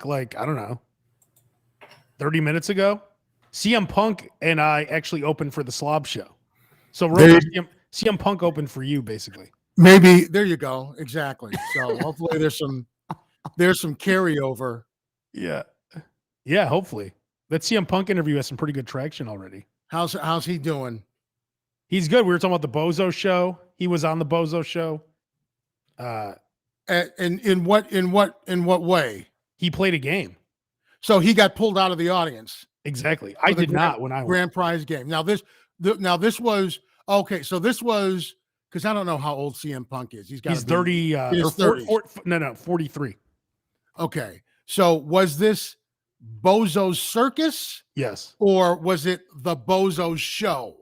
like, I don't know, 30 minutes ago. CM Punk and I actually opened for the Slob show. So Roper, CM Punk opened for you, basically. Maybe there you go. Exactly. So hopefully there's some carryover. Yeah. Yeah, hopefully. That CM Punk interview has some pretty good traction already. How's he doing? He's good. We were talking about the Bozo show. He was on the Bozo show. And in what way? He played a game. So he got pulled out of the audience. Exactly. I did not when I went. Grand prize game. Now this was okay. So this was because I don't know how old CM Punk is. He's 30. 43. Okay. So was this Bozo's Circus? Yes. Or was it the Bozo's Show?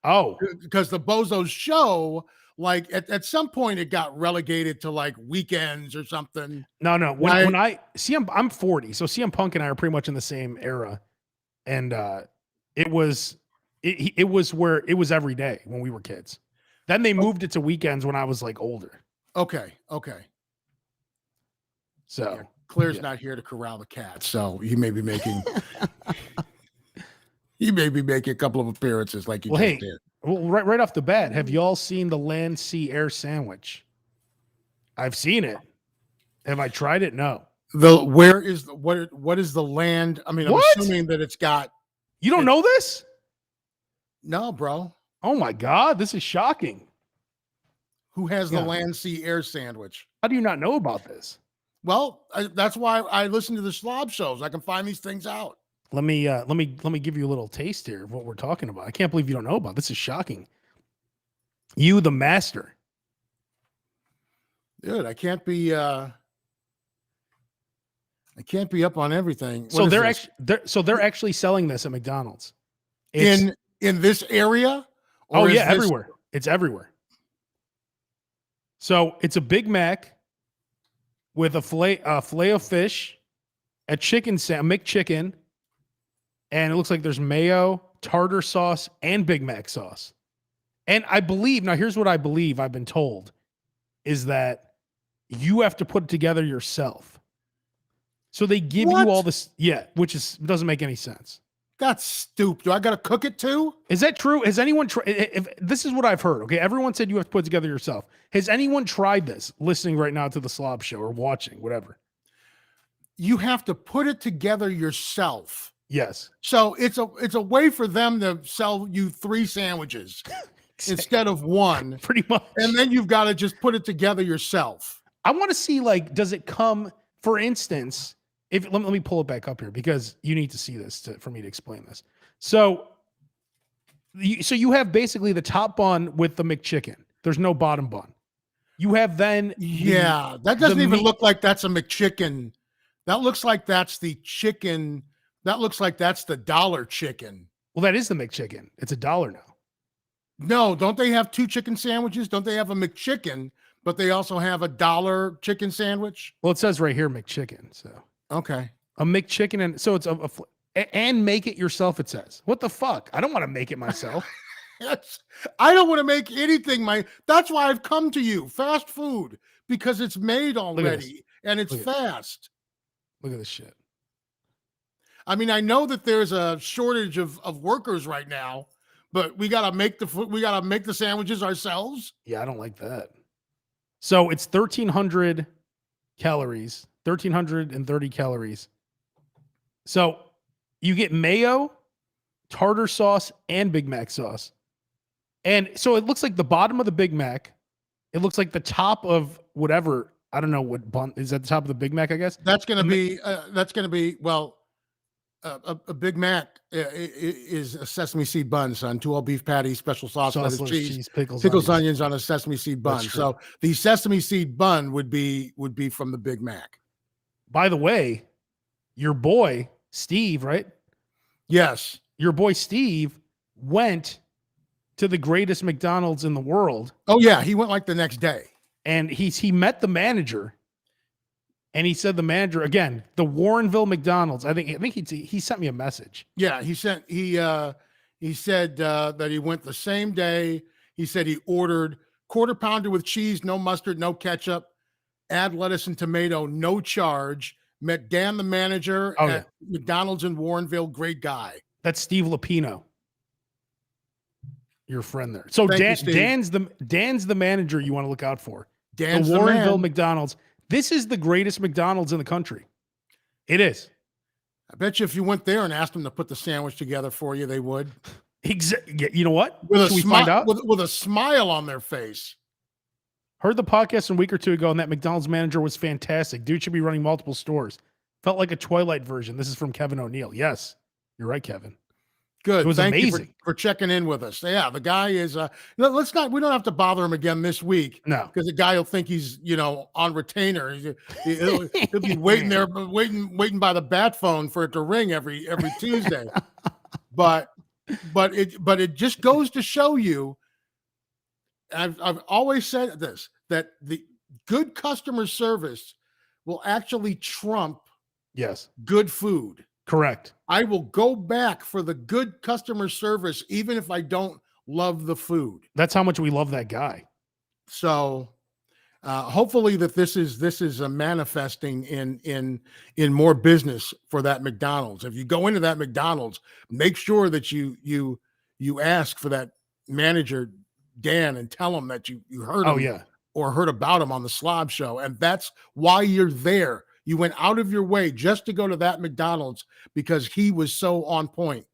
Oh, because the Bozo's Show, like at some point, it got relegated to like weekends or something. No. When I'm 40, so CM Punk and I are pretty much in the same era, and it was where it was every day when we were kids. Then they moved it to weekends when I was like older. Okay. So yeah, Claire's not here to corral the cat, so he may be making a couple of appearances like you just did. Well, right off the bat, have y'all seen the land, sea, air sandwich? I've seen it. Have I tried it? No. What is the land? I mean, I'm assuming that it's got. You don't know this? No, bro. Oh my God, this is shocking. Who has the land, sea, air sandwich? How do you not know about this? Well, that's why I listen to the Slob shows. I can find these things out. Let me give you a little taste here of what we're talking about. I can't believe you don't know about this. Is shocking. You, the master. Dude, I can't be up on everything. So they're actually selling this at McDonald's. In this area? Oh yeah, everywhere. It's everywhere. So it's a Big Mac with a filet of fish, a McChicken, and it looks like there's mayo, tartar sauce, and Big Mac sauce. And I believe, now here's what I believe I've been told, is that you have to put it together yourself. So they give you all this, which doesn't make any sense. That's stupid. Do I got to cook it too? Is that true? Has anyone tried? If this is what I've heard, okay? Everyone said you have to put it together yourself. Has anyone tried this, listening right now to the Slob show or watching, whatever? You have to put it together yourself. Yes. So it's a way for them to sell you 3 sandwiches instead of 1. Pretty much. And then you've got to just put it together yourself. I want to see, like, does it come, for instance, let me pull it back up here because you need to see this for me to explain this. So you have basically the top bun with the McChicken. There's no bottom bun. You have then that doesn't even look like that's a McChicken. That looks like that's the chicken. That looks like that's the dollar chicken. Well, that is the McChicken. It's $1 now. No, don't they have 2 chicken sandwiches? Don't they have a McChicken, but they also have a $1 chicken sandwich? Well, it says right here McChicken. So okay, a McChicken, and so it's and make it yourself. It says, what the fuck? I don't want to make it myself. I don't want to make anything. That's why I've come to you, fast food, because it's made already and it's fast. Look at this shit. I mean, I know that there's a shortage of workers right now, but we gotta make the sandwiches ourselves. Yeah, I don't like that. So it's 1,300 calories, 1,330 calories. So you get mayo, tartar sauce, and Big Mac sauce. And so it looks like the bottom of the Big Mac. It looks like the top of whatever. I don't know what bun is at the top of the Big Mac, I guess. That's going to be a Big Mac is a sesame seed bun, son. 2 all beef patties, special sauce, lettuce, cheese, pickles, onions on a sesame seed bun. So the sesame seed bun would be from the Big Mac. By the way, your boy Steve, right? Yes. Your boy Steve went to the greatest McDonald's in the world. Oh yeah, he went like the next day. And he met the manager. And he said the manager, again, the Warrenville McDonald's. I think he sent me a message. Yeah, he said that he went the same day. He said he ordered quarter pounder with cheese, no mustard, no ketchup, add lettuce and tomato, no charge, Met Dan, the manager at McDonald's in Warrenville. Great guy. That's Steve Lapino, your friend there. So Dan's the manager you want to look out for. Dan's the Warrenville McDonald's. This is the greatest McDonald's in the country. It is. I bet you if you went there and asked them to put the sandwich together for you, they would. You know what? Should we find out? With a smile on their face. Heard the podcast a week or two ago, and that McDonald's manager was fantastic. Dude should be running multiple stores. Felt like a Twilight version. This is from Kevin O'Neill. Yes, you're right, Kevin. Good. It was amazing. You for checking in with us. Yeah, the guy is. We don't have to bother him again this week. No, because the guy will think he's on retainer. He'll be waiting there, waiting by the bat phone for it to ring every Tuesday. but it just goes to show you. I've always said this, that the good customer service will actually trump good food. Correct. I will go back for the good customer service even if I don't love the food. That's how much we love that guy. So hopefully that this is a manifesting in more business for that McDonald's. If you go into that McDonald's, make sure that you ask for that manager Dan and tell him that you heard him or heard about him on the SLOB show. And that's why you're there. You went out of your way just to go to that McDonald's because he was so on point.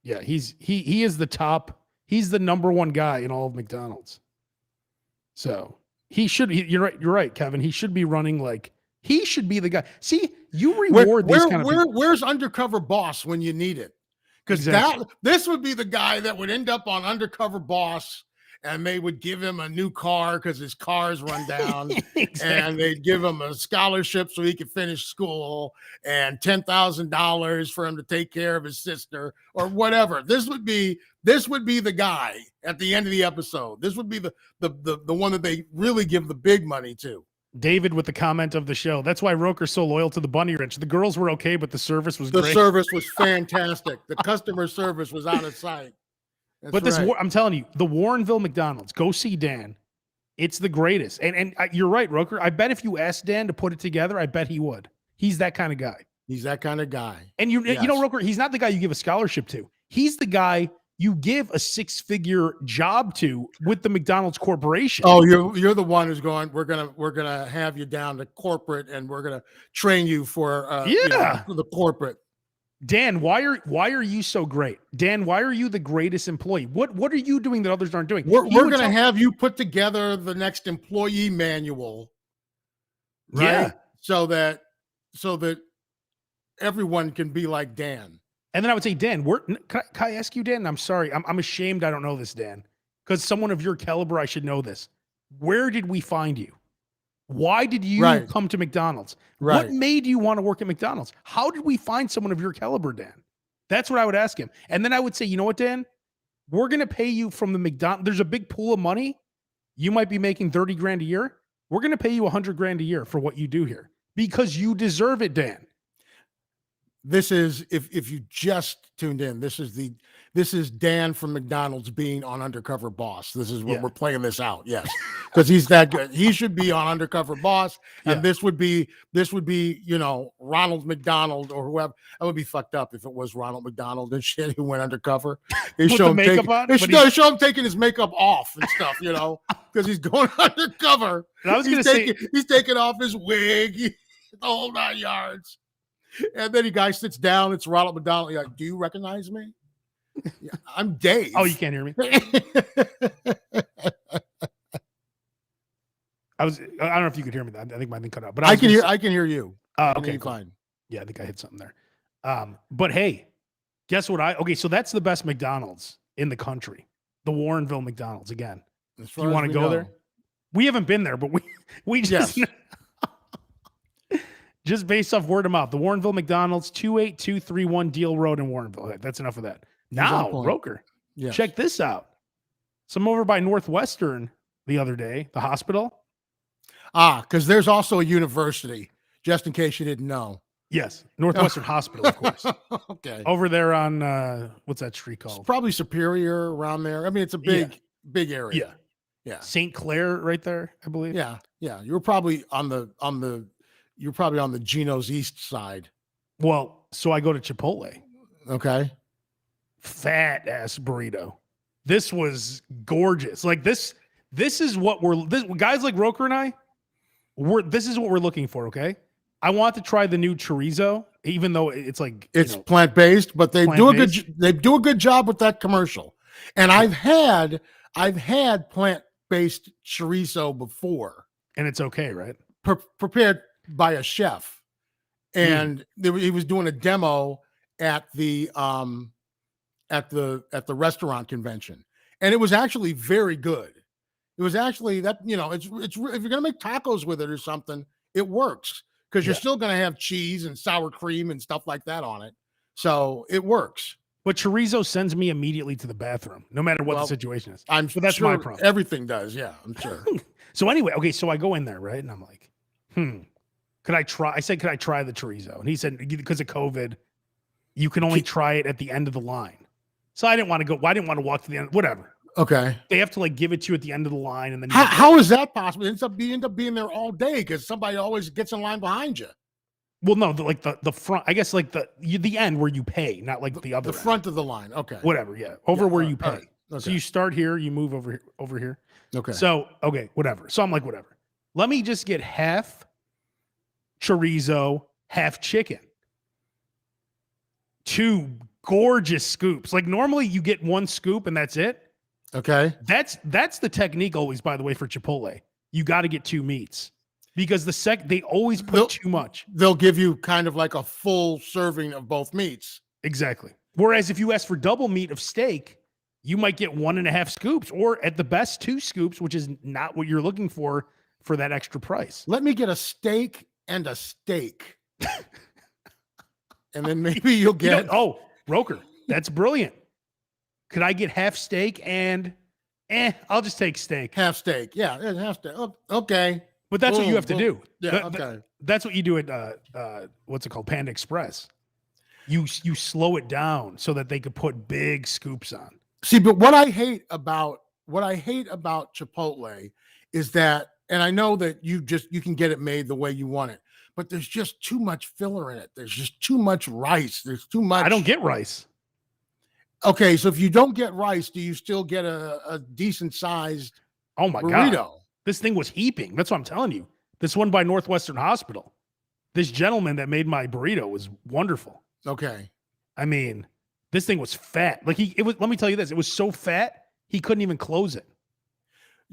Yeah, he is the top. He's the number one guy in all of McDonald's. So you're right, Kevin. He should be running he should be the guy. See, you reward these kind of people. Where's Undercover Boss when you need it? Because this would be the guy that would end up on Undercover Boss. And they would give him a new car because his car's run down. And they'd give him a scholarship so he could finish school and $10,000 for him to take care of his sister or whatever. This would be the guy at the end of the episode. This would be the one that they really give the big money to. David with the comment of the show. That's why Roker's so loyal to the Bunny Ranch. The girls were okay, but the service was great. The service was fantastic. The customer service was out of sight. That's I'm telling you, the Warrenville McDonald's, go see Dan. It's the greatest. And you're right, Roker. I bet if you asked Dan to put it together, I bet he would. He's that kind of guy. He's that kind of guy. And you know, Roker, he's not the guy you give a scholarship to. He's the guy you give a 6-figure job to with the McDonald's Corporation. Oh, you're the one who's going, we're gonna have you down to corporate and we're gonna train you for for the corporate. Dan, why are you so great? Dan, why are you the greatest employee? What are you doing that others aren't doing? We're going to have you put together the next employee manual, right? Yeah. So that everyone can be like Dan. And then I would say, Dan, can I ask you, Dan? I'm sorry, I'm ashamed I don't know this, Dan, because someone of your caliber, I should know this. Where did we find you? Why did you come to McDonald's? What made you want to work at McDonald's? How did we find someone of your caliber, Dan? That's what I would ask him. And then I would say, you know what, Dan? We're going to pay you from the McDonald's. There's a big pool of money. You might be making 30 grand a year. We're going to pay you 100 grand a year for what you do here because you deserve it, Dan. This is, if you just tuned in, this is Dan from McDonald's being on Undercover Boss. This is what we're playing this out. Yes. Because he's that good. He should be on Undercover Boss. And this would be, Ronald McDonald or whoever. That would be fucked up if it was Ronald McDonald and shit who went undercover. They show him taking his makeup off and stuff, because he's going undercover. And I was going to say, he's taking off his wig, the whole 9 yards. And then the guy sits down. It's Ronald McDonald. You're like, do you recognize me? Yeah, I'm Dave. Oh, you can't hear me? I don't know if you could hear me. I think my thing cut out. But I can hear you. Okay, cool. Fine. Yeah, I think I hit something there. But hey, guess what? So that's the best McDonald's in the country. The Warrenville McDonald's again. If you want to go there? We haven't been there, but we just just based off word of mouth. The Warrenville McDonald's, 28231 Deal Road in Warrenville. That's enough of that. Now, Roker, check this out. Some over by Northwestern the other day, the hospital. Because there's also a university, just in case you didn't know. Yes, Northwestern Hospital, of course. Okay. Over there on, what's that street called? It's probably Superior around there. I mean, it's a big area. Yeah. St. Clair right there, I believe. Yeah. You were probably on the you're probably on the Geno's East side. Well, so I go to Chipotle. Okay. Fat ass burrito. This was gorgeous. Like this is what guys like Roker and I, this is what we're looking for, okay? I want to try the new chorizo, even though it's like it's plant-based, but they do a good job with that commercial. And I've had plant-based chorizo before. And it's okay, right? Prepared by a chef. And he was doing a demo at the restaurant convention, and it was actually very good. It was actually that, it's if you're gonna make tacos with it or something, it works because you're still gonna have cheese and sour cream and stuff like that on it, so it works. But chorizo sends me immediately to the bathroom, no matter what the situation is. But that's my problem. Everything does, yeah, I'm sure. So anyway, okay, so I go in there, right, and I'm like, could I try? I said, could I try the chorizo? And he said, because of COVID, you can only try it at the end of the line. So I didn't want to go. I didn't want to walk to the end. Whatever. Okay. They have to like give it to you at the end of the line, and then how is that possible? You end up being there all day because somebody always gets in line behind you. Well, no, the front. I guess like the end where you pay, not like the other. The front of the line. Okay. Whatever. Yeah. Over where you pay. Right. Okay. So you start here, you move over here. Okay. So okay, whatever. So I'm like, whatever. Let me just get half chorizo, half chicken. 2 gorgeous scoops. Like normally you get 1 scoop and that's it. Okay. That's the technique always, by the way, for Chipotle. You got to get 2 meats because they always put too much. They'll give you kind of like a full serving of both meats. Exactly. Whereas if you ask for double meat of steak, you might get 1.5 scoops or at the best 2 scoops, which is not what you're looking for that extra price. Let me get a steak and a steak. And then maybe you'll get... Roker, that's brilliant. Could I get half steak and I'll just take steak. Half steak. Yeah, half steak. Okay. But that's what you have to do. Yeah, okay. That's what you do at what's it called? Panda Express. You slow it down so that they could put big scoops on. See, but what I hate about Chipotle is that, and I know that you can get it made the way you want it, but there's just too much filler in it. There's just too much rice. There's too much. I don't get rice. Okay, so if you don't get rice, do you still get a decent sized burrito? God. This thing was heaping. That's what I'm telling you. This one by Northwestern Hospital. This gentleman that made my burrito was wonderful. Okay. I mean, this thing was fat. Like let me tell you this. It was so fat, he couldn't even close it.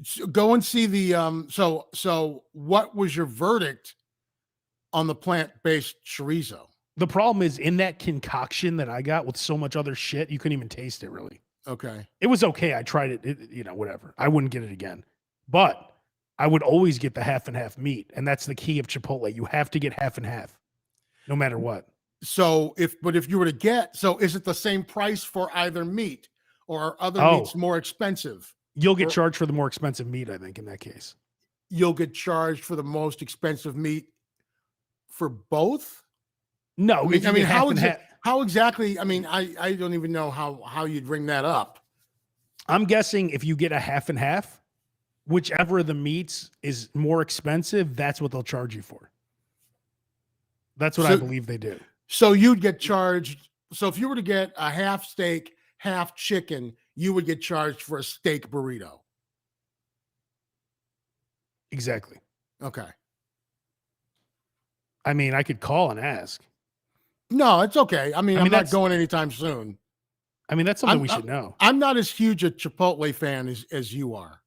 So go and see the so what was your verdict on the plant-based chorizo? The problem is in that concoction that I got with so much other shit, you couldn't even taste it really. Okay. It was okay. I tried it, whatever. I wouldn't get it again. But I would always get the half and half meat. And that's the key of Chipotle. You have to get half and half, no matter what. So if you were to get, so is it the same price for either meat or are other meats more expensive? You'll get charged for the more expensive meat, I think, in that case. You'll get charged for the most expensive meat for both? No, I mean, how exactly? I mean, I don't even know how you'd bring that up. I'm guessing if you get a half and half, whichever of the meats is more expensive, that's what they'll charge you for. That's what I believe they do. So you'd get charged. So if you were to get a half steak, half chicken, you would get charged for a steak burrito. Exactly. Okay. I mean, I could call and ask. No, it's okay. I mean, I'm not going anytime soon. I mean, that's something we should know. I'm not as huge a Chipotle fan as you are.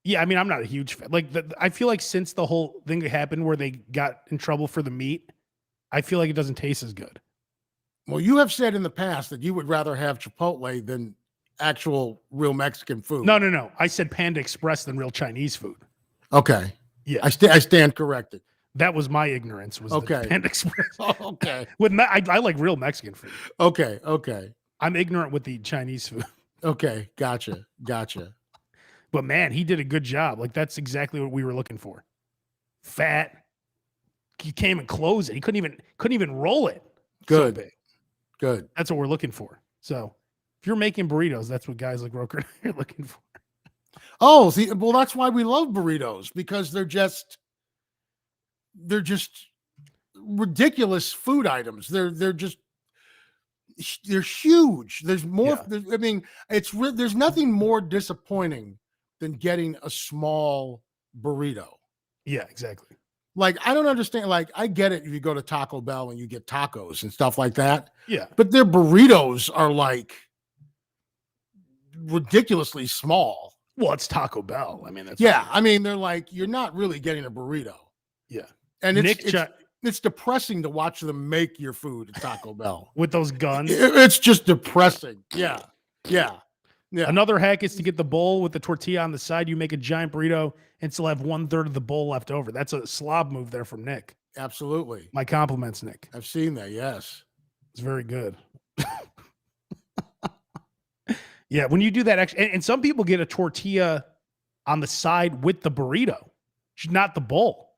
Yeah, I mean, I'm not a huge fan. Like, I feel like since the whole thing happened where they got in trouble for the meat, I feel like it doesn't taste as good. Well, you have said in the past that you would rather have Chipotle than actual real Mexican food. No. I said Panda Express than real Chinese food. Okay. Yeah. I stand corrected. That was my ignorance. Was okay. Panda Express. Oh, okay. I like real Mexican food. Okay. I'm ignorant with the Chinese food. Okay. Gotcha. But man, he did a good job. Like that's exactly what we were looking for. Fat. He came and closed it. He couldn't even roll it. Good. So big. Good. That's what we're looking for. So if you're making burritos, that's what guys like Roker are looking for. Oh, see, well, that's why we love burritos, because they're just they're just ridiculous food items. They're huge. There's more. Yeah. I mean, there's nothing more disappointing than getting a small burrito. Yeah, exactly. Like, I don't understand. Like, I get it if you go to Taco Bell and you get tacos and stuff like that. Yeah. But their burritos are like ridiculously small. Well, it's Taco Bell. I mean, that's I mean, they're like, you're not really getting a burrito. Yeah. And it's depressing to watch them make your food at Taco Bell with those guns. It's just depressing. Yeah. Another hack is to get the bowl with the tortilla on the side. You make a giant burrito and still have 1/3 of the bowl left over. That's a slob move there from Nick. Absolutely. My compliments, Nick. I've seen that. Yes. It's very good. Yeah. When you do that, actually, and some people get a tortilla on the side with the burrito, not the bowl.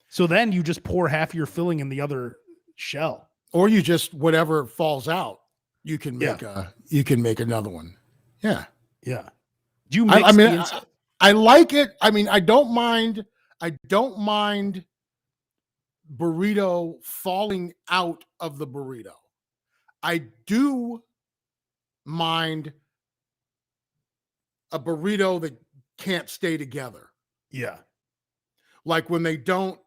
So then you just pour half of your filling in the other shell. Or you just, whatever falls out, you can make another one. Yeah. Yeah. Do you mix I like it. I mean, I don't mind burrito falling out of the burrito. I do mind a burrito that can't stay together. Yeah. Like when they don't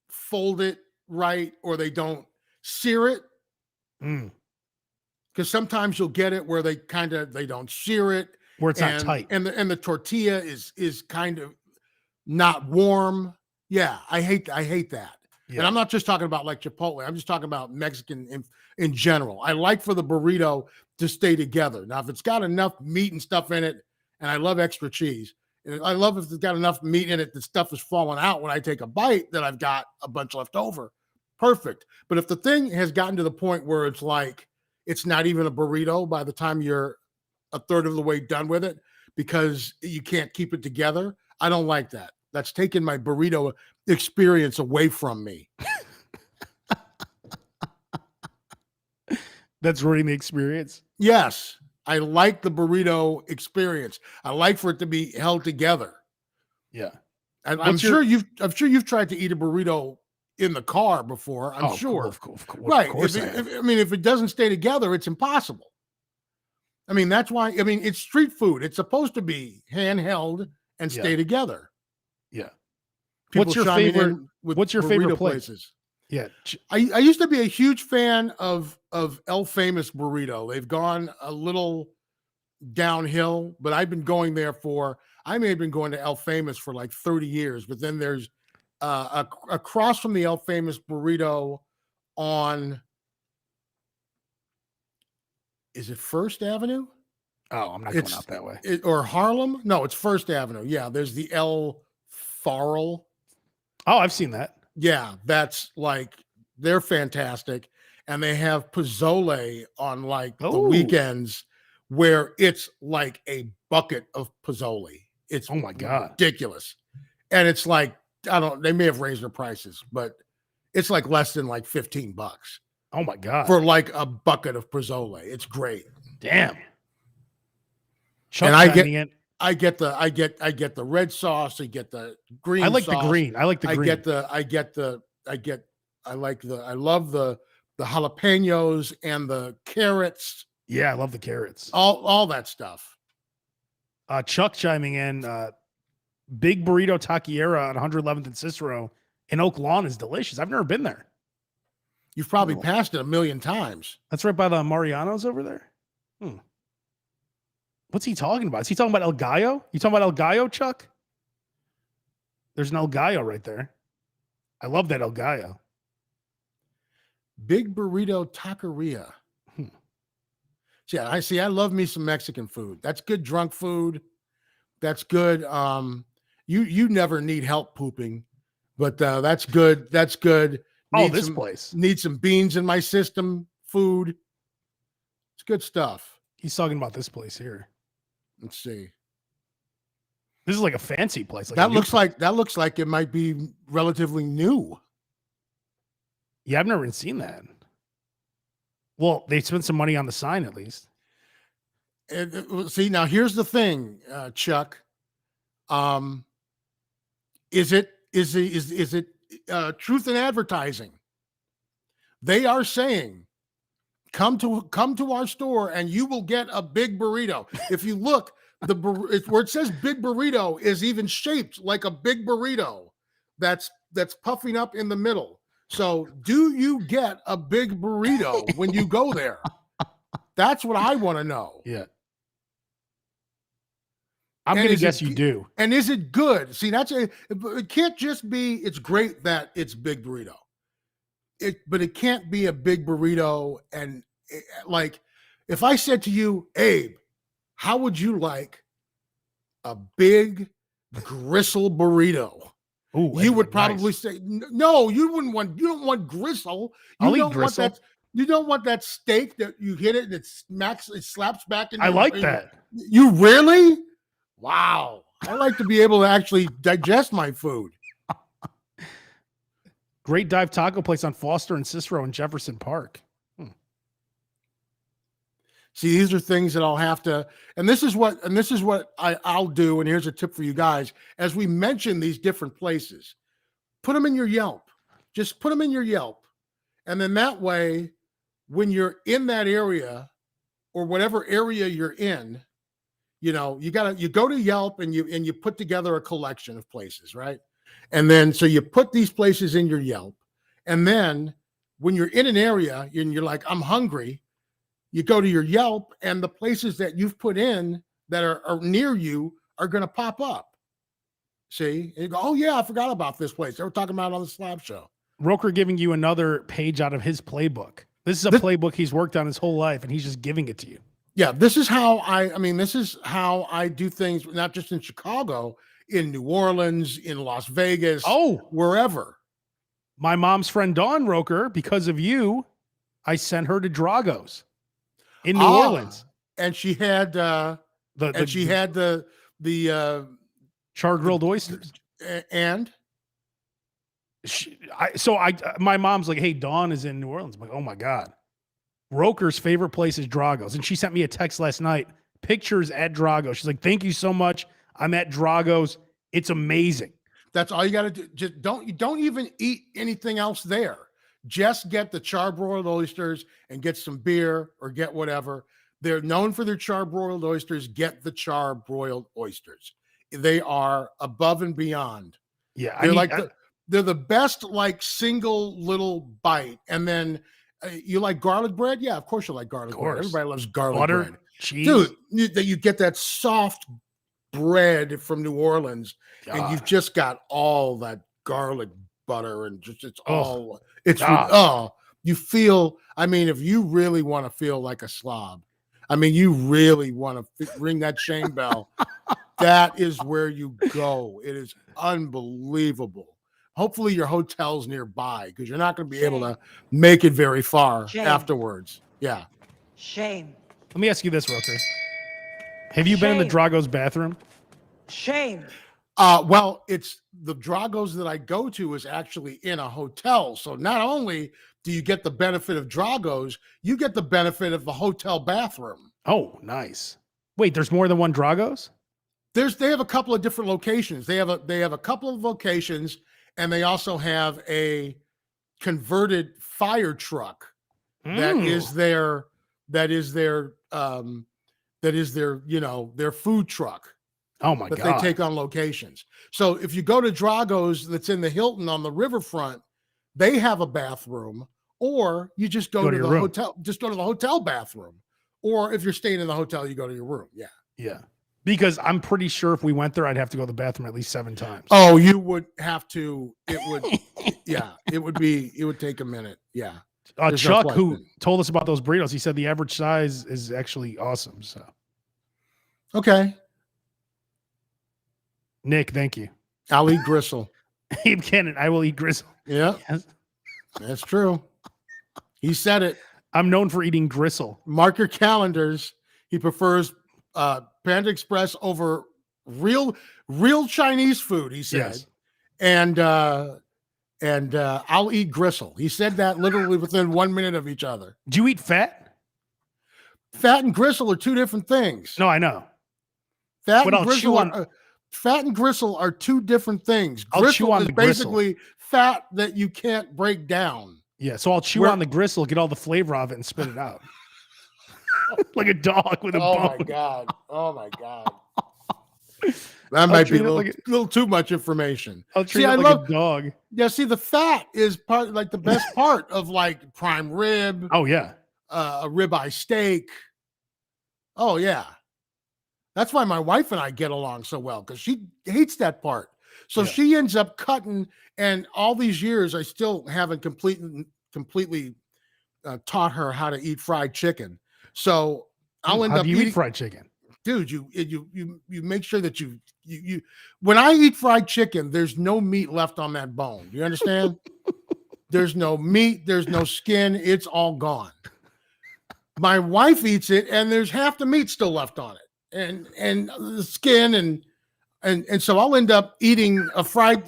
fold it right or they don't sear it. Because sometimes you'll get it where they don't sear it, where it's not tight, and the tortilla is kind of not warm. Yeah, I hate that. Yeah. And I'm not just talking about like Chipotle. I'm just talking about Mexican in general. I like for the burrito to stay together. Now, if it's got enough meat and stuff in it, and I love extra cheese, and I love if it's got enough meat in it that stuff is falling out when I take a bite, that I've got a bunch left over. Perfect. But if the thing has gotten to the point where it's like, it's not even a burrito by the time you're a third of the way done with it because you can't keep it together, I don't like that. That's taken my burrito experience away from me. That's ruining the experience? Yes. I like the burrito experience. I like for it to be held together. Yeah. And I'm sure you've tried to eat a burrito in the car before. I'm sure. Of course. Right. If it doesn't stay together, it's impossible. I mean, that's why, it's street food. It's supposed to be handheld and stay together. Yeah. What's your favorite places? Yeah. I used to be a huge fan of El Famous burrito. They've gone a little downhill, but I've been going there I may have been going to El Famous for like 30 years, but then there's across from the El Famous burrito on, is it First Avenue? Oh, I'm not going out that way. Or Harlem? No, it's First Avenue. Yeah, there's the El Farrell. Oh, I've seen that. Yeah, that's like, they're fantastic. And they have pozole on like the weekends where it's like a bucket of pozole. It's oh my God, ridiculous. And it's like, they may have raised their prices, but it's like less than like $15. Oh my God. For like a bucket of pozole. It's great. Damn. And I get the red sauce. I get the green. I like sauce. the green. I like the green. I love the jalapenos and the carrots. Yeah, I love the carrots. All that stuff. Chuck chiming in. Big Burrito Taquiera on 111th and Cicero in Oak Lawn is delicious. I've never been there. You've probably passed it a million times. That's right by the Mariano's over there. What's he talking about? Is he talking about El Gallo? You talking about El Gallo, Chuck? There's an El Gallo right there. I love that El Gallo. Big Burrito Taqueria. Yeah, I love me some Mexican food. That's good drunk food. That's good. You never need help pooping, but that's good. That's good. Place. Need some beans in my system. Food. It's good stuff. He's talking about this place here. Let's see. This is like a fancy place. That looks like it might be relatively new. Yeah, I've never even seen that. Well, they spent some money on the sign at least. See, now here's the thing, Chuck. Is it Truth in Advertising. They are saying, come to our store and you will get a big burrito. If you look, where it says big burrito is even shaped like a big burrito that's puffing up in the middle. So do you get a big burrito when you go there? That's what I want to know. Yeah. I'm going to guess you do. And is it good? See, it can't just be, it's great that it's big burrito. But it can't be a big burrito. And like, if I said to you, Abe, how would you like a big gristle burrito? Ooh, you would probably say, no, you don't want gristle. You don't want that. You don't want that steak that you hit it and it slaps back in. I like that. You really? Wow. I like to be able to actually digest my food. Great dive taco place on Foster and Cicero in Jefferson Park. See, these are things that I'll have to, and this is what I'll do. And here's a tip for you guys. As we mention these different places, put them in your Yelp. Just put them in your Yelp. And then that way, when you're in that area or whatever area you're in, you go to Yelp and you put together a collection of places, right? And then, so you put these places in your Yelp. And then when you're in an area and you're like, I'm hungry, you go to your Yelp and the places that you've put in that are near you are going to pop up. See, and you go, oh yeah, I forgot about this place. They were talking about it on the SLOB show. Roker giving you another page out of his playbook. This is a playbook he's worked on his whole life and he's just giving it to you. Yeah, this is how this is how I do things, not just in Chicago, in New Orleans, in Las Vegas, wherever. My mom's friend Dawn Roker, because of you, I sent her to Drago's in New Orleans. And she had the char grilled oysters. And my mom's like, hey, Dawn is in New Orleans. I'm like, oh my God. Roker's favorite place is Drago's. And she sent me a text last night, pictures at Drago's. She's like, thank you so much. I'm at Drago's. It's amazing. That's all you got to do. Just don't even eat anything else there. Just get the charbroiled oysters and get some beer or get whatever. They're known for their charbroiled oysters. Get the charbroiled oysters. They are above and beyond. Yeah. They're the best, like, single little bite. And then you like garlic bread? Yeah, of course you like garlic bread. Everybody loves garlic bread. Cheese. Dude, you get that soft bread from New Orleans, and you've just got all that garlic butter and just you feel, if you really want to feel like a slob, you really want to ring that shame bell, that is where you go. It is unbelievable. Hopefully your hotel's nearby because you're not going to be able to make it very far afterwards. Yeah. Shame. Let me ask you this, Roker. Have you been in the Drago's bathroom? Shame. Well, it's the Drago's that I go to is actually in a hotel. So not only do you get the benefit of Drago's, you get the benefit of the hotel bathroom. Oh, nice. Wait, there's more than one Drago's? They have a couple of different locations. They have a couple of locations, and they also have a converted fire truck that is their food truck. Oh my God. That they take on locations. So if you go to Drago's that's in the Hilton on the riverfront, they have a bathroom, or you just go to the hotel, just go to the hotel bathroom. Or if you're staying in the hotel, you go to your room. Yeah. Yeah. Because I'm pretty sure if we went there, I'd have to go to the bathroom at least 7 times. Oh, you would have to. It would, it would take a minute. Yeah. Chuck, who told us about those burritos, he said the average size is actually awesome. So, okay. Nick, thank you. I'll eat gristle. Abe Cannon, I will eat gristle. Yeah, yes. That's true. He said it. I'm known for eating gristle. Mark your calendars. He prefers Panda Express over real Chinese food, he said. Yes. And I'll eat gristle. He said that literally within 1 minute of each other. Do you eat fat? Fat and gristle are two different things. No, I know. Fat and gristle are two different things. Gristle is basically fat that you can't break down. Yeah, so I'll chew on the gristle, get all the flavor of it, and spit it out. Like a dog with a bone. Oh my god! Oh my god! That might be a little too much information. I'll treat it like a dog. Yeah, see, the fat is part, like the best part of like prime rib. Oh yeah, a ribeye steak. Oh yeah, that's why my wife and I get along so well, because she hates that part. So she ends up cutting, and all these years I still haven't completely taught her how to eat fried chicken. So I'll end up eating fried chicken. Dude, you make sure that you when I eat fried chicken, there's no meat left on that bone. Do you understand? There's no meat, there's no skin, it's all gone. My wife eats it, and there's half the meat still left on it, and the skin, and so I'll end up eating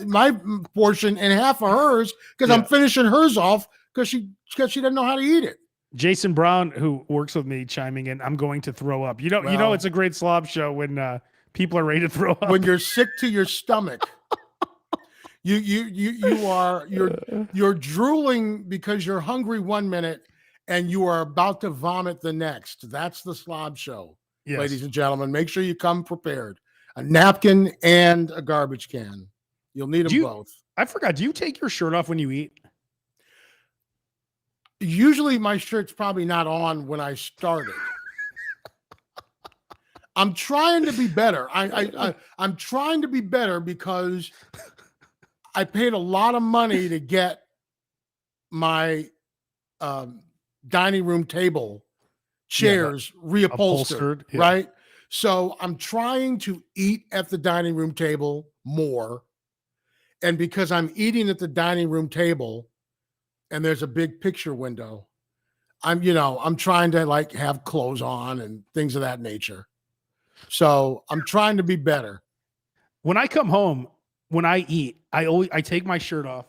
my portion and half of hers, because I'm finishing hers off because she doesn't know how to eat it. Jason Brown, who works with me, chiming in, I'm going to throw up. You know, it's a great slob show when people are ready to throw up. When you're sick to your stomach, you're drooling because you're hungry one minute and you are about to vomit the next. That's the slob show, ladies and gentlemen. Make sure you come prepared. A napkin and a garbage can. You'll need them both. I forgot. Do you take your shirt off when you eat? Usually my shirt's probably not on when I started. I'm trying to be better. I'm trying to be better because I paid a lot of money to get my dining room table chairs reupholstered, right? So I'm trying to eat at the dining room table more. And because I'm eating at the dining room table, and there's a big picture window, I'm trying to like have clothes on and things of that nature. So I'm trying to be better. When I come home, when I eat, I take my shirt off,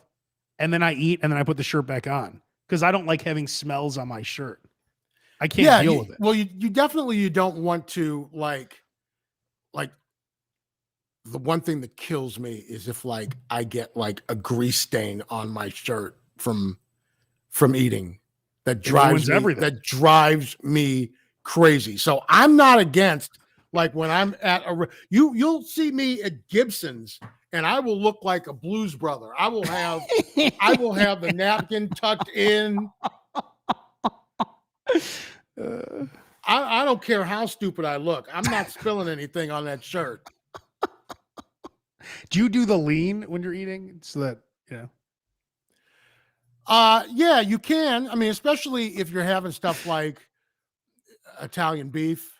and then I eat, and then I put the shirt back on, because I don't like having smells on my shirt. I can't deal with it. Well, you definitely don't want to like the one thing that kills me is if like I get like a grease stain on my shirt from eating. That drives me crazy. So I'm not against, like, when I'm at you'll see me at Gibson's and I will look like a blues brother. I will have the napkin tucked in. I don't care how stupid I look. I'm not spilling anything on that shirt. Do you do the lean when you're eating so that, yeah, you can. I mean, especially if you're having stuff like Italian beef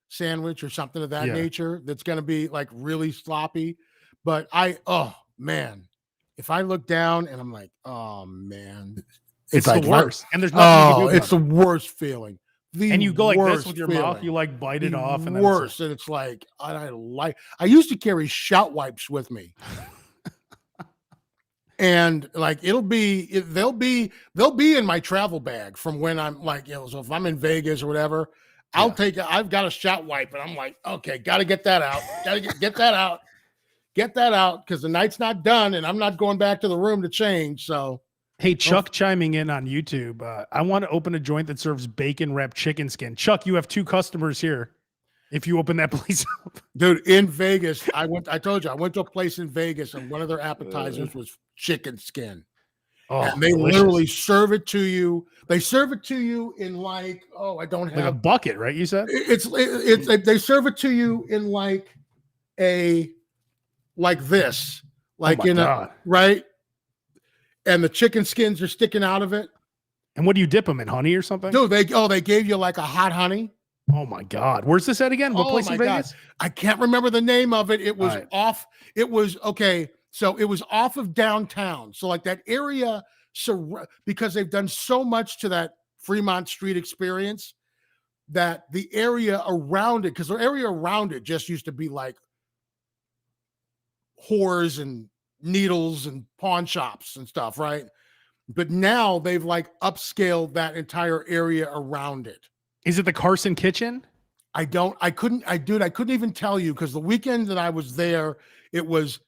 sandwich or something of that nature, that's going to be like really sloppy. But oh man, if I look down and I'm like, oh man, it's like the worst. And there's nothing you can do about it's the worst feeling. And you go like this with your mouth, you like bite it off, and then worse. And it's like, I used to carry shout wipes with me. And like they'll be in my travel bag from when I'm like, so if I'm in Vegas or whatever, I've got a shout wipe, and I'm like, okay, gotta get that out. Gotta get that out. Get that out, because the night's not done and I'm not going back to the room to change. So hey, Chuck chiming in on YouTube. I want to open a joint that serves bacon wrapped chicken skin. Chuck, you have 2 customers here. If you open that place up, dude, in Vegas, I told you, I went to a place in Vegas, and one of their appetizers was chicken skin. Oh, and they literally serve it to you. They serve it to you in like, I don't have like a bucket, right? You said it's they serve it to you in like this, like right. And the chicken skins are sticking out of it. And what do you dip them in? Honey or something? Dude, they gave you like a hot honey. Oh my God. Where's this at again? What place in Vegas? I can't remember the name of it. It was off. It was okay. So it was off of downtown. So like that area, because they've done so much to that Fremont Street experience, that the area around it, because the area around it just used to be like whores and needles and pawn shops and stuff, right? But now they've like upscaled that entire area around it. Is it the Carson Kitchen? I couldn't even tell you, because the weekend that I was there, it was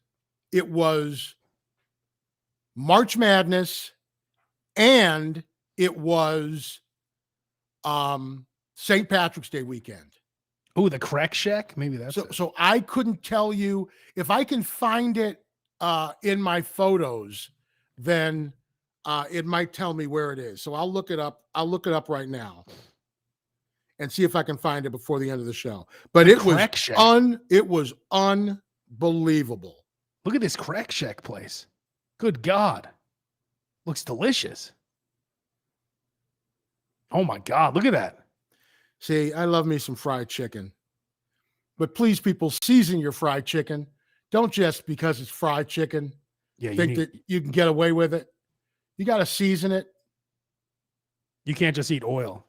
March Madness, and it was St. Patrick's Day weekend. Oh, the Crack Shack? Maybe that's it. So I couldn't tell you. If I can find it in my photos, then it might tell me where it is. So I'll look it up. I'll look it up right now and see if I can find it before the end of the show. But it was unbelievable. Look at this Crack Shack place. Good God. Looks delicious. Oh my God, look at that. See, I love me some fried chicken. But please, people, season your fried chicken. Don't just because it's fried chicken think that you can get away with it. You got to season it. You can't just eat oil.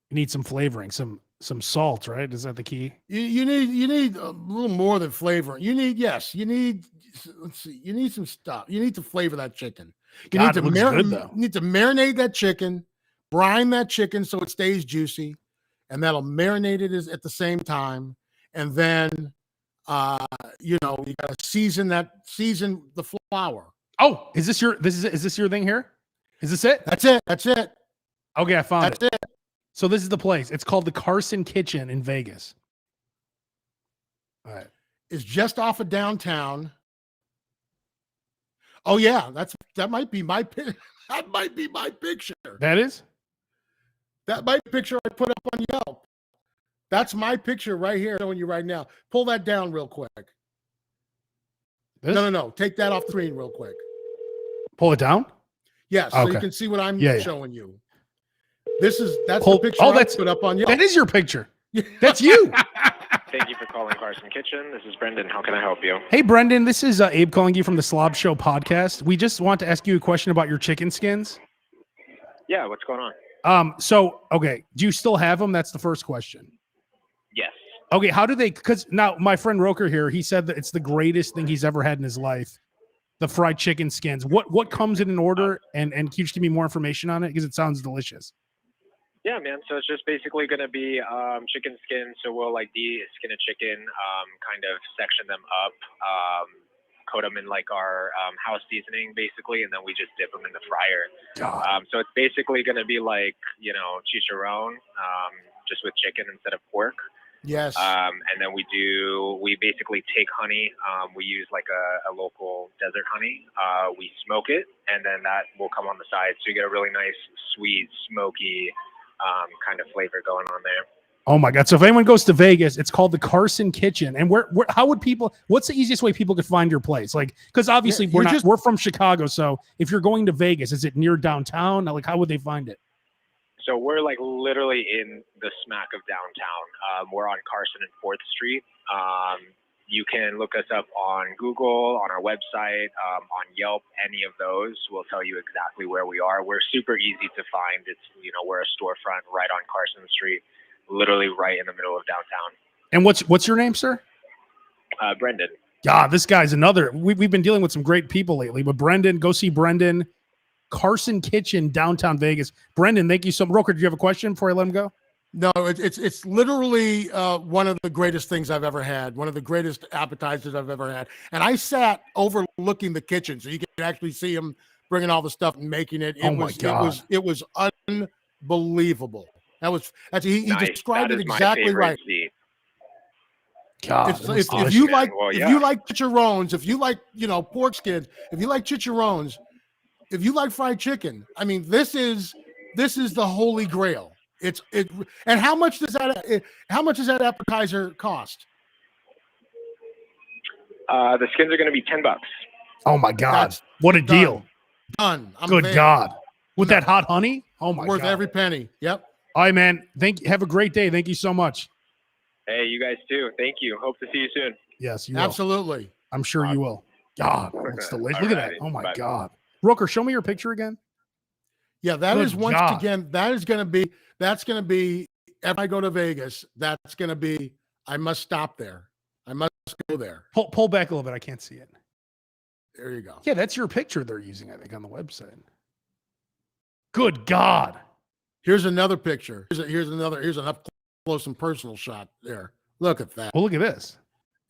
You need some flavoring, some salt, right? Is that the key? You need a little more than flavor. You need some stuff. You need to flavor that chicken. You need to marinate that chicken, brine that chicken so it stays juicy, and that'll marinate it at the same time. And then you gotta season the flour. Oh, is this your thing here? Is this it? That's it. Okay, I found it. That's it. So this is the place. It's called the Carson Kitchen in Vegas. All right. It's just off of downtown. Oh yeah, that might be my that might be my picture. That is? That might be the picture I put up on Yelp. That's my picture right here showing you right now. Pull that down real quick. This? No. Take that off screen real quick. Pull it down? Yes, so you can see what I'm showing you. That's the picture I put up on Yelp. That is your picture. That's you. Thank you for calling Carson Kitchen. This is Brendan. How can I help you? Hey, Brendan. This is Abe calling you from the SLOB Show podcast. We just want to ask you a question about your chicken skins. Yeah, what's going on? Okay. Do you still have them? That's the first question. Yes. Okay, how do they, because now my friend Roker here, he said that it's the greatest thing he's ever had in his life, the fried chicken skins. What comes in an order, and can you just give me more information on it? Because it sounds delicious. Yeah, man. So it's just basically going to be chicken skin. So we'll de-skin a chicken, kind of section them up, coat them in our house seasoning, basically, and then we just dip them in the fryer. So it's basically going to be chicharron, just with chicken instead of pork. Yes. And then we basically take honey. We use a local desert honey. We smoke it, and then that will come on the side. So you get a really nice, sweet, smoky kind of flavor going on there. Oh my God. So if anyone goes to Vegas, it's called the Carson Kitchen. And what's the easiest way people could find your place? Because obviously we're from Chicago. So if you're going to Vegas, is it near downtown? How would they find it? So we're literally in the smack of downtown. We're on Carson and 4th Street. You can look us up on Google, on our website, on Yelp, any of those will tell you exactly where we are. We're super easy to find. It's, we're a storefront right on Carson Street, literally right in the middle of downtown. And what's your name, sir? Brendan. God, this guy's another. We've been dealing with some great people lately, but Brendan, go see Brendan. Carson Kitchen, downtown Vegas. Brendan, thank you so much. Roker, do you have a question before I let him go? No, it's literally one of the greatest things I've ever had, one of the greatest appetizers I've ever had. And I sat overlooking the kitchen, so you can actually see him bringing all the stuff and making it. It was unbelievable. He described it exactly right. God, if you like chicharrones, if you like pork skins, if you like chicharrones, if you like fried chicken, I mean this is the holy grail. And how much does that appetizer cost? The skins are going to be $10. Oh my God! What a deal! Done. Good God! With that hot honey, oh my God! Worth every penny. Yep. All right, man. Have a great day. Thank you so much. Hey, you guys too. Thank you. Hope to see you soon. Yes, you will. Absolutely. I'm sure you will. God, it's delicious. Look at that. Oh my God. Roker, show me your picture again. Yeah, that is going to be if I go to Vegas, that's going to be, I must stop there. I must go there. Pull back a little bit. I can't see it. There you go. Yeah, that's your picture they're using, I think, on the website. Good God. Here's another picture. Here's an up close and personal shot there. Look at that. Well, look at this.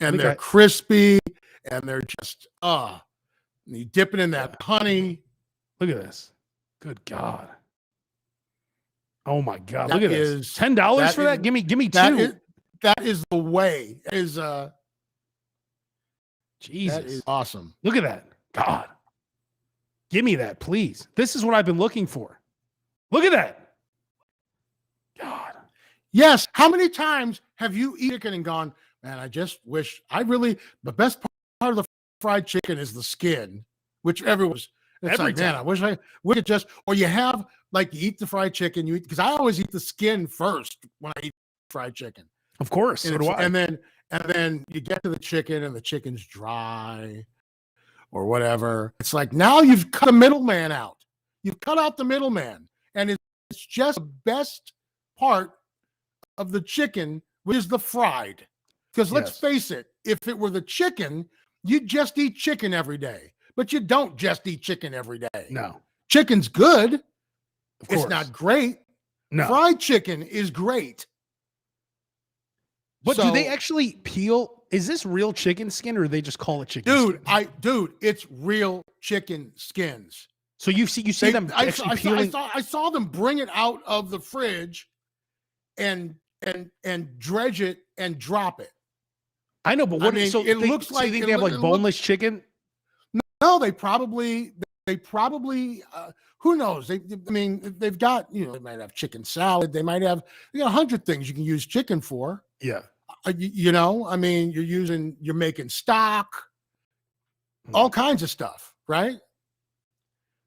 And they're crispy and they're just, You dip it in that honey. Look at this. Good God. Oh my God. That Look at is- this. $10 for that? Give me two. That is the way. Jesus. That is awesome. Look at that. God. Give me that, please. This is what I've been looking for. Look at that. God. Yes. How many times have you eaten chicken and gone, man, I just wish the best part of the fried chicken is the skin, which everyone's, it's Every like, man, I wish I would just, or you have, like, you eat the fried chicken, because I always eat the skin first when I eat fried chicken. Of course. So do I. And then you get to the chicken and the chicken's dry or whatever. It's like, now you've cut a middleman out. You've cut out the middleman. And it's just the best part of the chicken, which is the fried. Because let's face it, if it were the chicken, you'd just eat chicken every day. But you don't just eat chicken every day. No. Chicken's good. Of course. It's not great. No. Fried chicken is great. But do they actually peel? Is this real chicken skin, or do they just call it chicken skin? Dude, it's real chicken skins. So you see them actually peeling? I saw them bring it out of the fridge and dredge it and drop it. I know, but what? I mean, so it they, looks so like you think they have like boneless chicken? No, they probably who knows? They've got, they might have chicken salad. They might have 100 things you can use chicken for. Yeah. You're making stock, all kinds of stuff, right?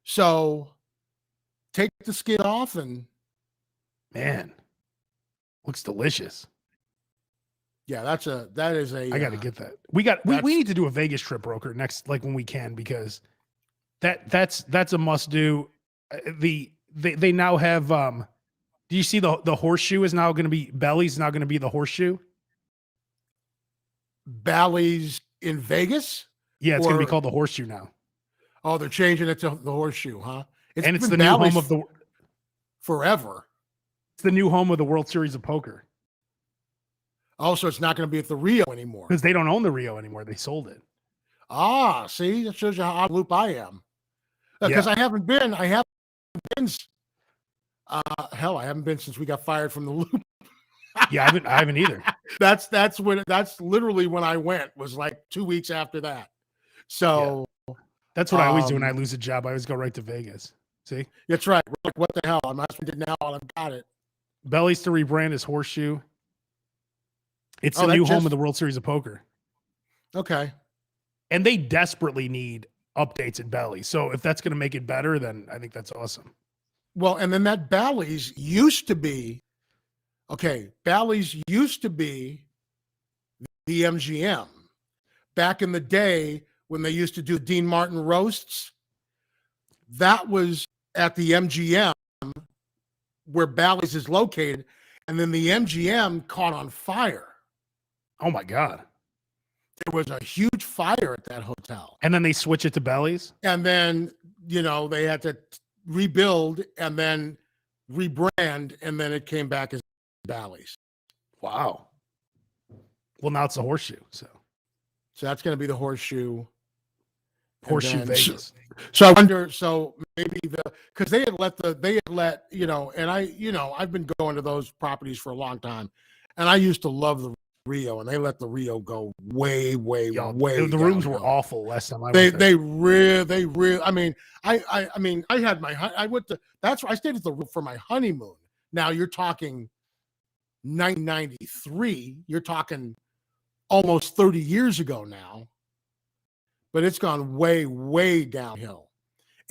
So take the skin off and man, looks delicious. Yeah, that is a I got to get that. We need to do a Vegas trip, Broker, next, like when we can, because that's a must do. They now have do you see the horseshoe is now going to be Belly's now going to be the horseshoe? Bally's in Vegas? Yeah, it's going to be called the horseshoe now. Oh, they're changing it to the horseshoe, huh? It's the new home of the forever. It's the new home of the World Series of Poker. Oh, so it's not going to be at the Rio anymore. Because they don't own the Rio anymore. They sold it. Ah, see, that shows you how out of loop I am. Because I haven't been. Hell, I haven't been since we got fired from the loop. Yeah, I haven't either. That's literally when I went, was like 2 weeks after that. So that's what I always do when I lose a job. I always go right to Vegas. See? That's right. We're like, what the hell? I might as well did now while I've got it. Belly's to rebrand as Horseshoe. It's the new home of the World Series of Poker. Okay. And they desperately need updates at Belly. So if that's going to make it better, then I think that's awesome. Well, and then that Bally's used to be, Bally's used to be the MGM. Back in the day when they used to do Dean Martin roasts, that was at the MGM where Bally's is located. And then the MGM caught on fire. Oh my God. There was a huge fire at that hotel. And then they switch it to Belly's? And then, they had to rebuild and then rebrand, and then it came back as Bally's. Wow. Well, now it's a Horseshoe. So that's going to be the Horseshoe. Horseshoe Vegas. So I wonder, maybe because they had let, and I've been going to those properties for a long time, and I used to love the Rio, and they let the Rio go way. The rooms were awful last time I went there. They really. I mean, I had I went to. That's where I stayed at for my honeymoon. Now you're talking 1993. You're talking almost 30 years ago now. But it's gone way downhill.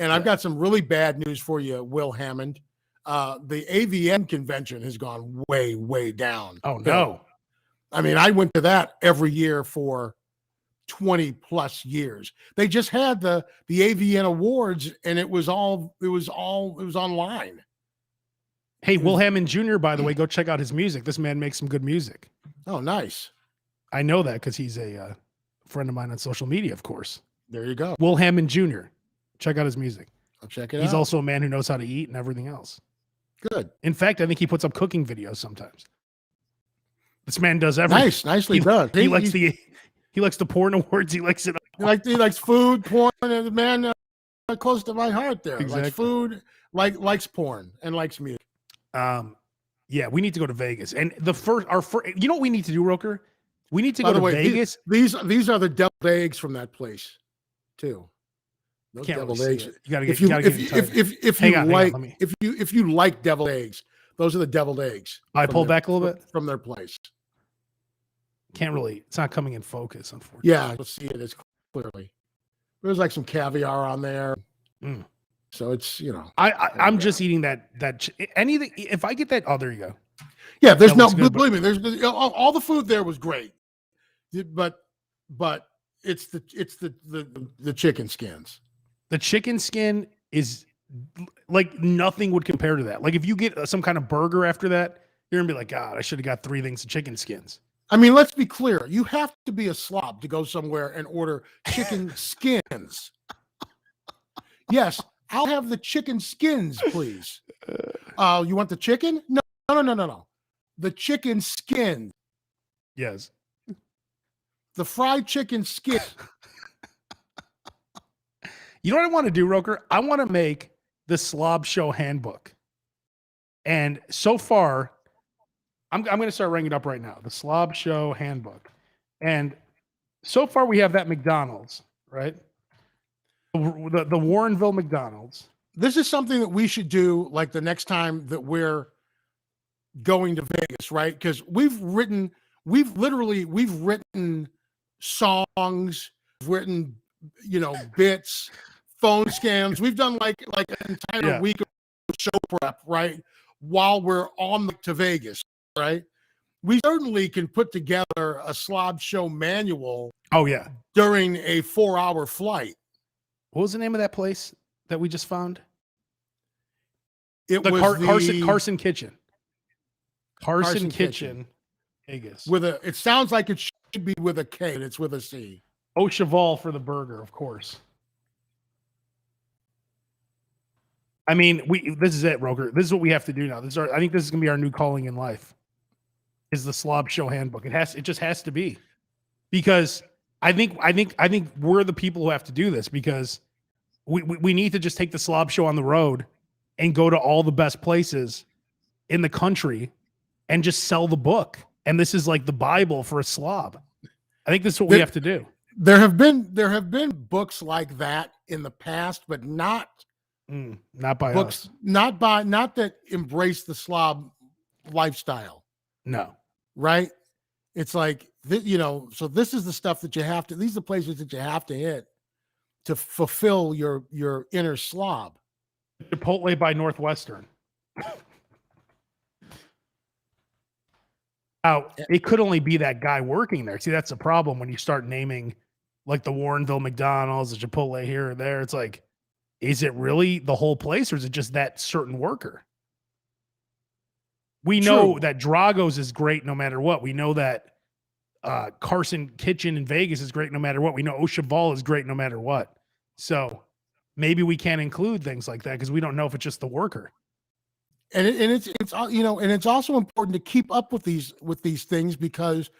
And I've got some really bad news for you, Will Hammond. The AVN convention has gone way down. Oh no. I mean, I went to that every year for 20 plus years. They just had the AVN awards, and it was online. Hey, Will Hammond Jr., by the way, go check out his music. This man makes some good music. Oh, nice. I know that because he's a friend of mine on social media, of course. There you go. Will Hammond Jr. Check out his music. I'll check it out. He's also a man who knows how to eat and everything else. Good. In fact, I think he puts up cooking videos sometimes. This man does everything. Nicely done. He likes the porn awards. He likes it all. He likes food, porn, and the man close to my heart there. Exactly. Likes food, likes porn, and likes music. Yeah, we need to go to Vegas. And our first, you know what we need to do, Roker? We need to By go the to way, Vegas. These are the deviled eggs from that place, too. Those Can't deviled really eggs. see it. You gotta get, if you like deviled eggs, those are the deviled eggs. I pull back a little bit from their place. Can't really. It's not coming in focus, unfortunately. Yeah, let's see it as clearly. There's like some caviar on there. So it's, I'm just eating anything. If I get that, oh, there you go. Yeah, there's believe me, there's all the food there was great, but it's the chicken skins. The chicken skin is like nothing would compare to that. Like if you get some kind of burger after that, you're gonna be like, God, I should have got 3 things of chicken skins. I mean, let's be clear. You have to be a slob to go somewhere and order chicken skins. Yes, I'll have the chicken skins, please. You want the chicken? No. The chicken skin. Yes. The fried chicken skin. You know what I want to do, Roker? I want to make the Slob Show handbook. And so far, I'm going to start writing it up right now. The Slob Show handbook. And so far, we have that McDonald's, right? The Warrenville McDonald's. This is something that we should do like the next time that we're going to Vegas, right? Because we've written songs, written, bits, phone scams. We've done like an entire week of show prep, right? While we're on to Vegas, right? We certainly can put together a Slob Show manual. Oh yeah, during a 4-hour flight. What was the name of that place that we just found? It was Carson Kitchen. Carson Kitchen, Vegas. It sounds like it should be with a K, and it's with a C. Au Cheval for the burger, of course. I mean, this is it, Roker. This is what we have to do now. I think this is gonna be our new calling in life. Is the Slob Show handbook. It just has to be. Because I think we're the people who have to do this, because we need to just take the Slob Show on the road and go to all the best places in the country and just sell the book. And this is like the Bible for a slob. I think this is what we have to do. There have been books like that in the past, but not by books, us. not that embrace the slob lifestyle. No. Right? It's like, so this is the stuff that you have to, these are the places that you have to hit to fulfill your inner slob. Chipotle by Northwestern. Now, it could only be that guy working there. See, that's the problem when you start naming like the Warrenville McDonald's, the Chipotle here or there. It's like, is it really the whole place, or is it just that certain worker? We know that Drago's is great no matter what. We know that Carson Kitchen in Vegas is great no matter what. We know Au Cheval is great no matter what. So maybe we can't include things like that because we don't know if it's just the worker. And it's also important to keep up with these things, because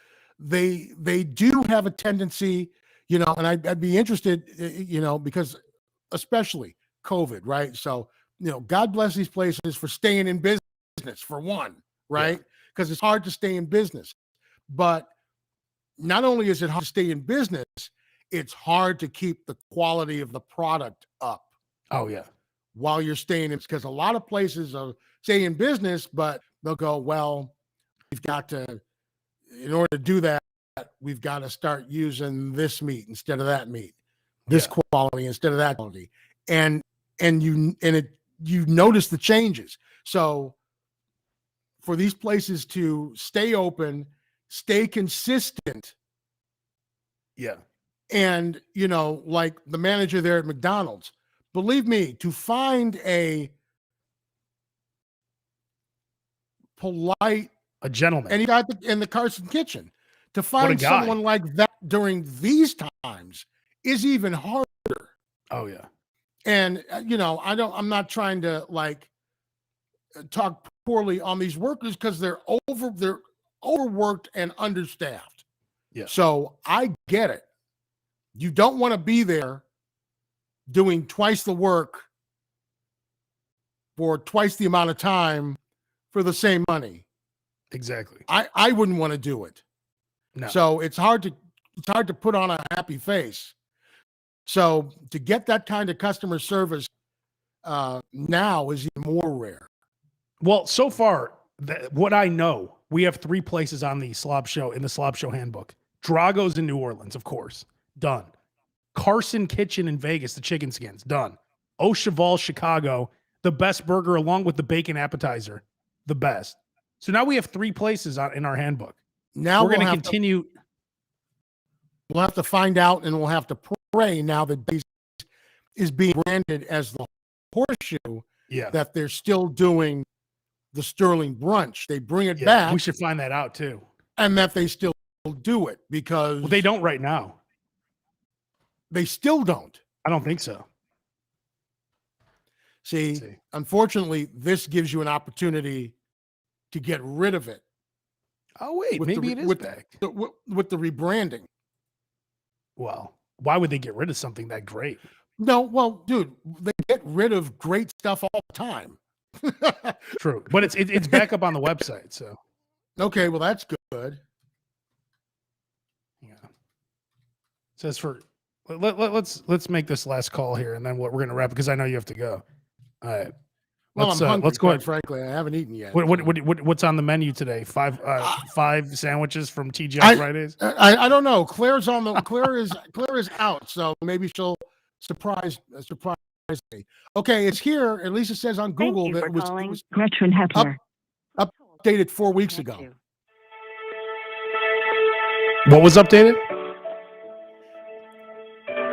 they do have a tendency, and I'd be interested, because especially COVID, right? So, God bless these places for staying in business, for one, right? Because it's hard to stay in business. But not only is it hard to stay in business, it's hard to keep the quality of the product up. Oh, yeah. While you're staying in, because a lot of places are stay in business, but they'll go, well, we've got to, in order to do that, we've got to start using this meat instead of that meat, this quality instead of that quality. And you notice the changes. So for these places to stay open, stay consistent. Yeah. And, like the manager there at McDonald's, believe me, to find a gentleman, and he got in the Carson Kitchen, to find someone like that during these times is even harder. Oh yeah. And I'm not trying to talk poorly on these workers, because they're overworked and understaffed. Yeah. So I get it. You don't want to be there doing twice the work for twice the amount of time for the same money. Exactly. I wouldn't want to do it. No. So it's hard to put on a happy face. So to get that kind of customer service now is even more rare. Well, so far, what I know, we have 3 places on the SLOB show in the SLOB show handbook. Drago's in New Orleans, of course, done. Carson Kitchen in Vegas, the chicken skins, done. Au Cheval, Chicago, the best burger along with the bacon appetizer, the best. So now we have 3 places in our handbook. Now we're going to continue. We'll have to find out, and we'll have to pray now that Days is being branded as the Horseshoe. Yeah, that they're still doing the Sterling Brunch. They bring it back. We should find that out too, and that they still do it because they don't right now. They still don't. I don't think so. See, unfortunately, this gives you an opportunity to get rid of it. Oh wait, maybe it is back with the rebranding. Well, why would they get rid of something that great? No, well, dude, they get rid of great stuff all the time. True, but it's back up on the website. So okay, well that's good. Yeah. It says for let's make this last call here, and then we're gonna wrap because I know you have to go. All right. Well, I'm hungry. Let's go ahead. Frankly, I haven't eaten yet. What's on the menu today? Five sandwiches from TGI Fridays. I don't know. Claire is out, so maybe she'll surprise me. Okay, it's here. At least it says on Google that it was updated 4 weeks ago. What was updated?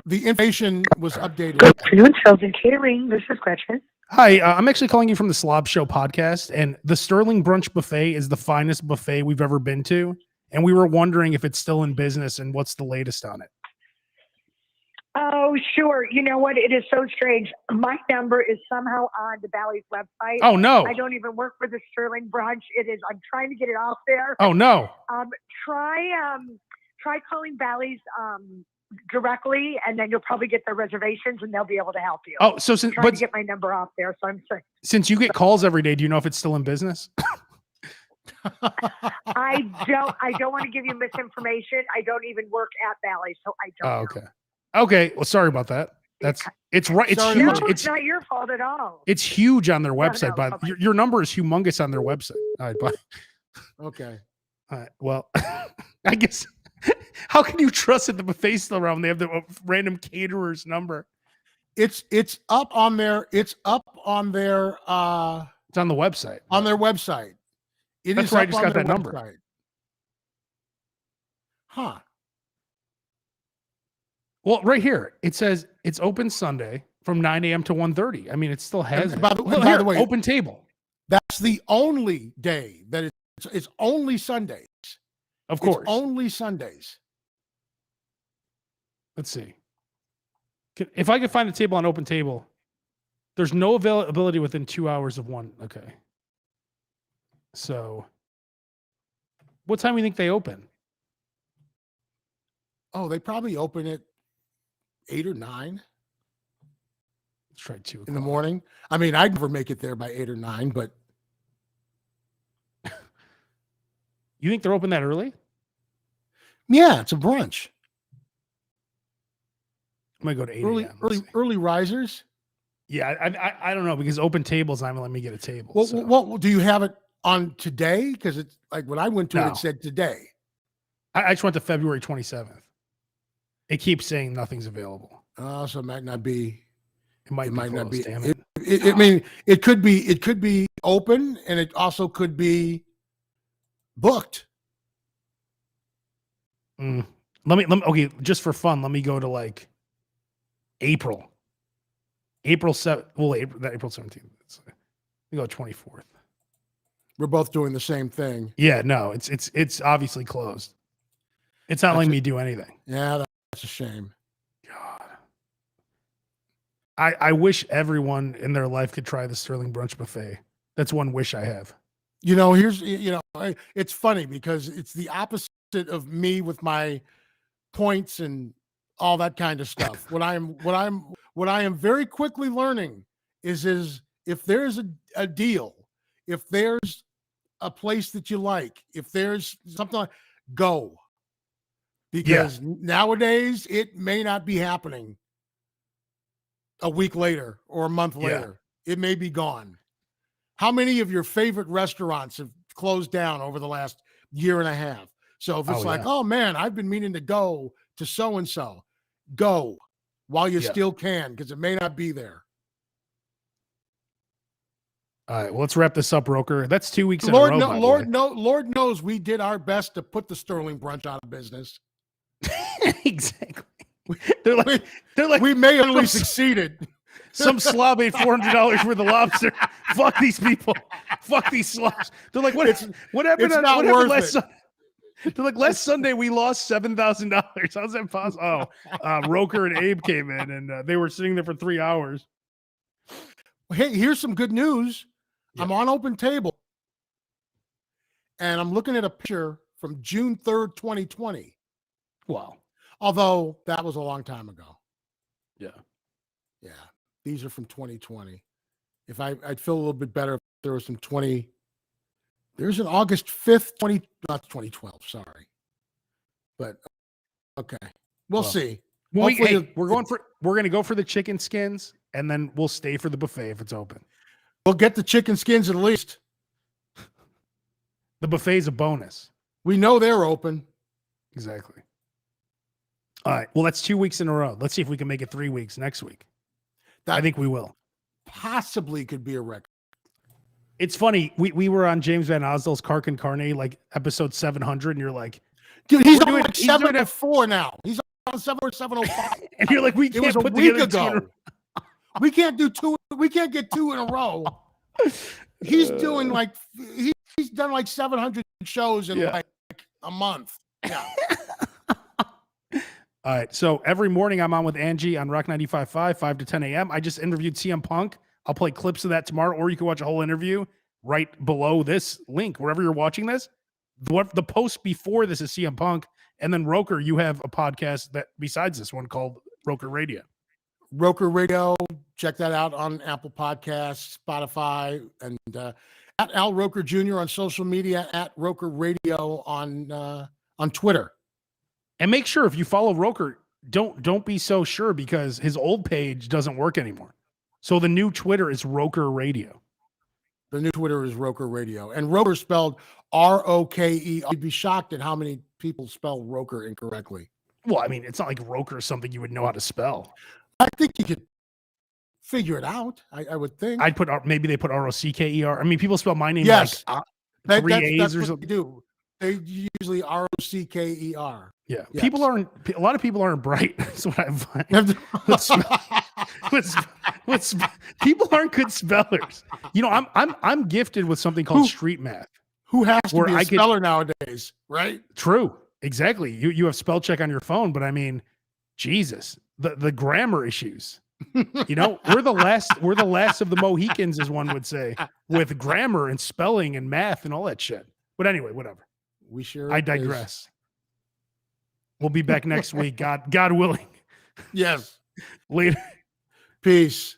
The information was updated. Good afternoon, Sales and Catering. This is Gretchen. Hi, I'm actually calling you from the SLOB Show podcast, and the Sterling Brunch Buffet is the finest buffet we've ever been to, and we were wondering if it's still in business and what's the latest on it. Oh, sure. You know what? It is so strange. My number is somehow on the Bally's website. Oh, no. I don't even work for the Sterling Brunch. It is. I'm trying to get it off there. Oh, no. Try calling Bally's directly, and then you'll probably get their reservations, and they'll be able to help you. Oh, so since to get my number off there, so I'm sorry. Since you get calls every day, do you know if it's still in business? I don't want to give you misinformation. I don't even work at Bally's, so I don't. Oh, okay. Okay. Well, sorry about that. It's right. It's huge. No, it's not your fault at all. It's huge on their website, but your number is humongous on their website. All right, bye. Okay. All right. Well, I guess. How can you trust that the buffet's still around? They have the random caterer's number. It's up on their. It's up on their. It's on the website. On their website. That's where I just got that number. Website. Huh. Well, right here it says it's open Sunday from 9 a.m. to 1:30. I mean, it still has. By the way, open table. That's the only day that it's only Sundays. Of course. It's only Sundays. Let's see. If I could find a table on open table, there's no availability within 2 hours of one. Okay. So what time do you think they open? Oh, they probably open at 8 or 9. Let's try 2 in the morning. I mean, I'd never make it there by 8 or 9, but you think they're open that early? Yeah, it's a brunch. I'm gonna go to 8 early risers. Yeah, I don't know because open tables not even let me get a table. Well, so. what do you have it on today? Because it's like when I went to it, it said today. I just went to February 27th. It keeps saying nothing's available. Oh, so it might not be. It might not be. Damn it. I mean, it could be. It could be open, and it also could be booked. Let me. Okay, just for fun, let me go to like April 7th. Well, April 17th. We go 24th. We're both doing the same thing. Yeah, no, it's obviously closed. It's not letting me do anything. Yeah, that's a shame. God. I wish everyone in their life could try the Sterling Brunch Buffet. That's one wish I have. It's funny because it's the opposite of me with my points and all that kind of stuff. What I am very quickly learning is if there's a deal, if there's a place that you like, if there's something like, go. Because nowadays it may not be happening a week later or a month later. It may be gone. How many of your favorite restaurants have closed down over the last year and a half? So if it's oh man, I've been meaning to go to so-and-so, go while you still can, because it may not be there. All right, well, let's wrap this up, Roker. That's 2 weeks in a row. Lord knows we did our best to put the Sterling Brunch out of business. Exactly. They're like we may have only succeeded. Some slob ate $400 worth of lobster. Fuck these people. Fuck these slobs. They're like, what happened? What happened last Sunday? They're like, last Sunday we lost $7,000. How's that possible? Roker and Abe came in and they were sitting there for 3 hours. Hey, here's some good news. Yep. I'm on Open Table, and I'm looking at a picture from June 3rd, 2020. Wow. Although that was a long time ago. Yeah. Yeah. These are from 2020. If I'd feel a little bit better if there was some there's an August 5th, not 2012, sorry. But okay. We'll see. We're going to go for the chicken skins, and then we'll stay for the buffet if it's open. We'll get the chicken skins at least. The buffet's a bonus. We know they're open. Exactly. All right. Well, that's 2 weeks in a row. Let's see if we can make it 3 weeks next week. I think we will. Possibly could be a record. It's funny. We were on James Van Osdale's Kark and Carne, like episode 700, and you're like, dude, he's on like 704 now. He's on 705. And you're like, we can't put together ago. We can't do two. We can't get two in a row. He's doing like he's done like 700 shows in like a month. Yeah. All right. So every morning I'm on with Angie on Rock 95.5, 5 to 10 a.m. I just interviewed CM Punk. I'll play clips of that tomorrow, or you can watch a whole interview right below this link, wherever you're watching this. The post before this is CM Punk. And then Roker, you have a podcast that besides this one called Roker Radio. Roker Radio. Check that out on Apple Podcasts, Spotify, and at Al Roker Jr. on social media, at Roker Radio on Twitter. And make sure if you follow Roker, don't be so sure because his old page doesn't work anymore. So the new Twitter is Roker Radio. The new Twitter is Roker Radio. And Roker spelled R-O-K-E. You'd be shocked at how many people spell Roker incorrectly. Well, I mean, it's not like Roker is something you would know how to spell. I think you could figure it out. I would think. I'd put maybe they put R-O-C-K-E-R. I mean, people spell my name like three A's or something. They do. They usually R-O-C-K-E-R. Yeah. Yes. A lot of people aren't bright. That's what I find. People aren't good spellers. You know, I'm gifted with something called street math. Who has to be a speller nowadays, right? True. Exactly. You have spell check on your phone, but I mean, Jesus, the grammar issues. You know, we're the last of the Mohicans, as one would say, with grammar and spelling and math and all that shit. But anyway, whatever. I digress. We'll be back next week, God willing. Yes. Later. Peace.